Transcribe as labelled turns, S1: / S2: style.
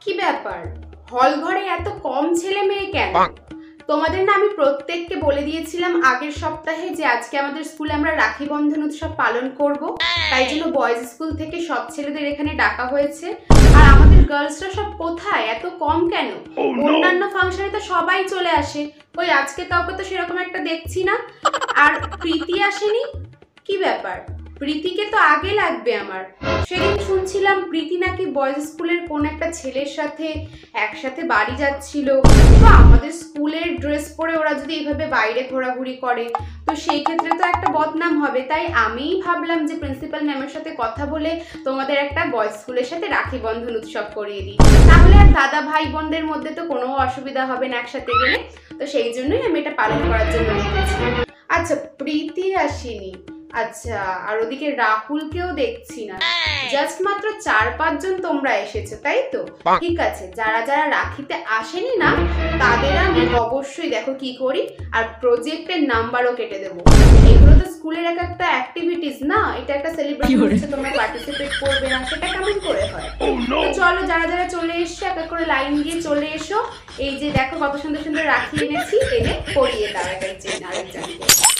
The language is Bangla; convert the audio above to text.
S1: কি ব্যাপার, হল ঘরে এত কম ছেলে মেয়ে কেন? তোমাদের না আমি প্রত্যেককে বলে দিয়েছিলাম আগের সপ্তাহে যে আজকে আমাদের স্কুলে আমরা রাখি বন্ধন উৎসব পালন করব, তাই জন্য বয়েজ স্কুল থেকে সব ছেলেদের এখানে ডাকা হয়েছে। আর আমাদের গার্লসরা সব কোথায়, এত কম কেন? অন্যান্য ফাংশনে তো সবাই চলে আসে, ওই আজকে কাউকে তো সেরকম একটা দেখছি না। আর প্রীতি আসেনি, কি ব্যাপার? প্রীতিকে তো আগে লাগবে আমার। সেদিন শুনছিলাম প্রীতি নাকি বয়েজ স্কুলের কোন একটা ছেলের সাথে একসাথে বাড়ি যাচ্ছিল। তো আমাদের স্কুলের ড্রেস পরে ওরা যদি এইভাবে বাইরে ঘোরাঘুরি করে তো সেই ক্ষেত্রে তো একটা বদনাম হবে। তাই আমিই ভাবলাম যে প্রিন্সিপাল ম্যামের সাথে কথা বলে তোমাদের একটা বয়েজ স্কুলের সাথে রাখি বন্ধন উৎসব করিয়ে দিই, তাহলে আর দাদা ভাই বোনদের মধ্যে তো কোনো অসুবিধা হবে না একসাথে গেলে। তো সেই জন্যই আমি এটা পালন করার জন্য লিখেছি। আচ্ছা, প্রীতি আসেনি, আচ্ছা, আর ওদিকে রাহুলকেও দেখছি না। জাস্ট মাত্র 4-5 জন তোমরা এসেছো, তাই তো? ঠিক আছে, যারা যারা রাখিতে আসেনি না তাদের আমি অবশ্যই দেখো কি করি, আর প্রজেক্টের নাম্বারও কেটে দেবো। এগুলো তো স্কুলের এক একটা অ্যাক্টিভিটিস না, এটা একটা সেলিব্রেশন হচ্ছে, তোমরা পার্টিসিপেট করবে না সেটা কেমন করে হয়? তো চলো, যারা যারা চলে এসছো এক এক করে লাইন দিয়ে চলে এসো। এই যে দেখো কত সুন্দর সুন্দর রাখি এনেছি, এনে পরিয়ে দাও এক একজন আরেকজনকে।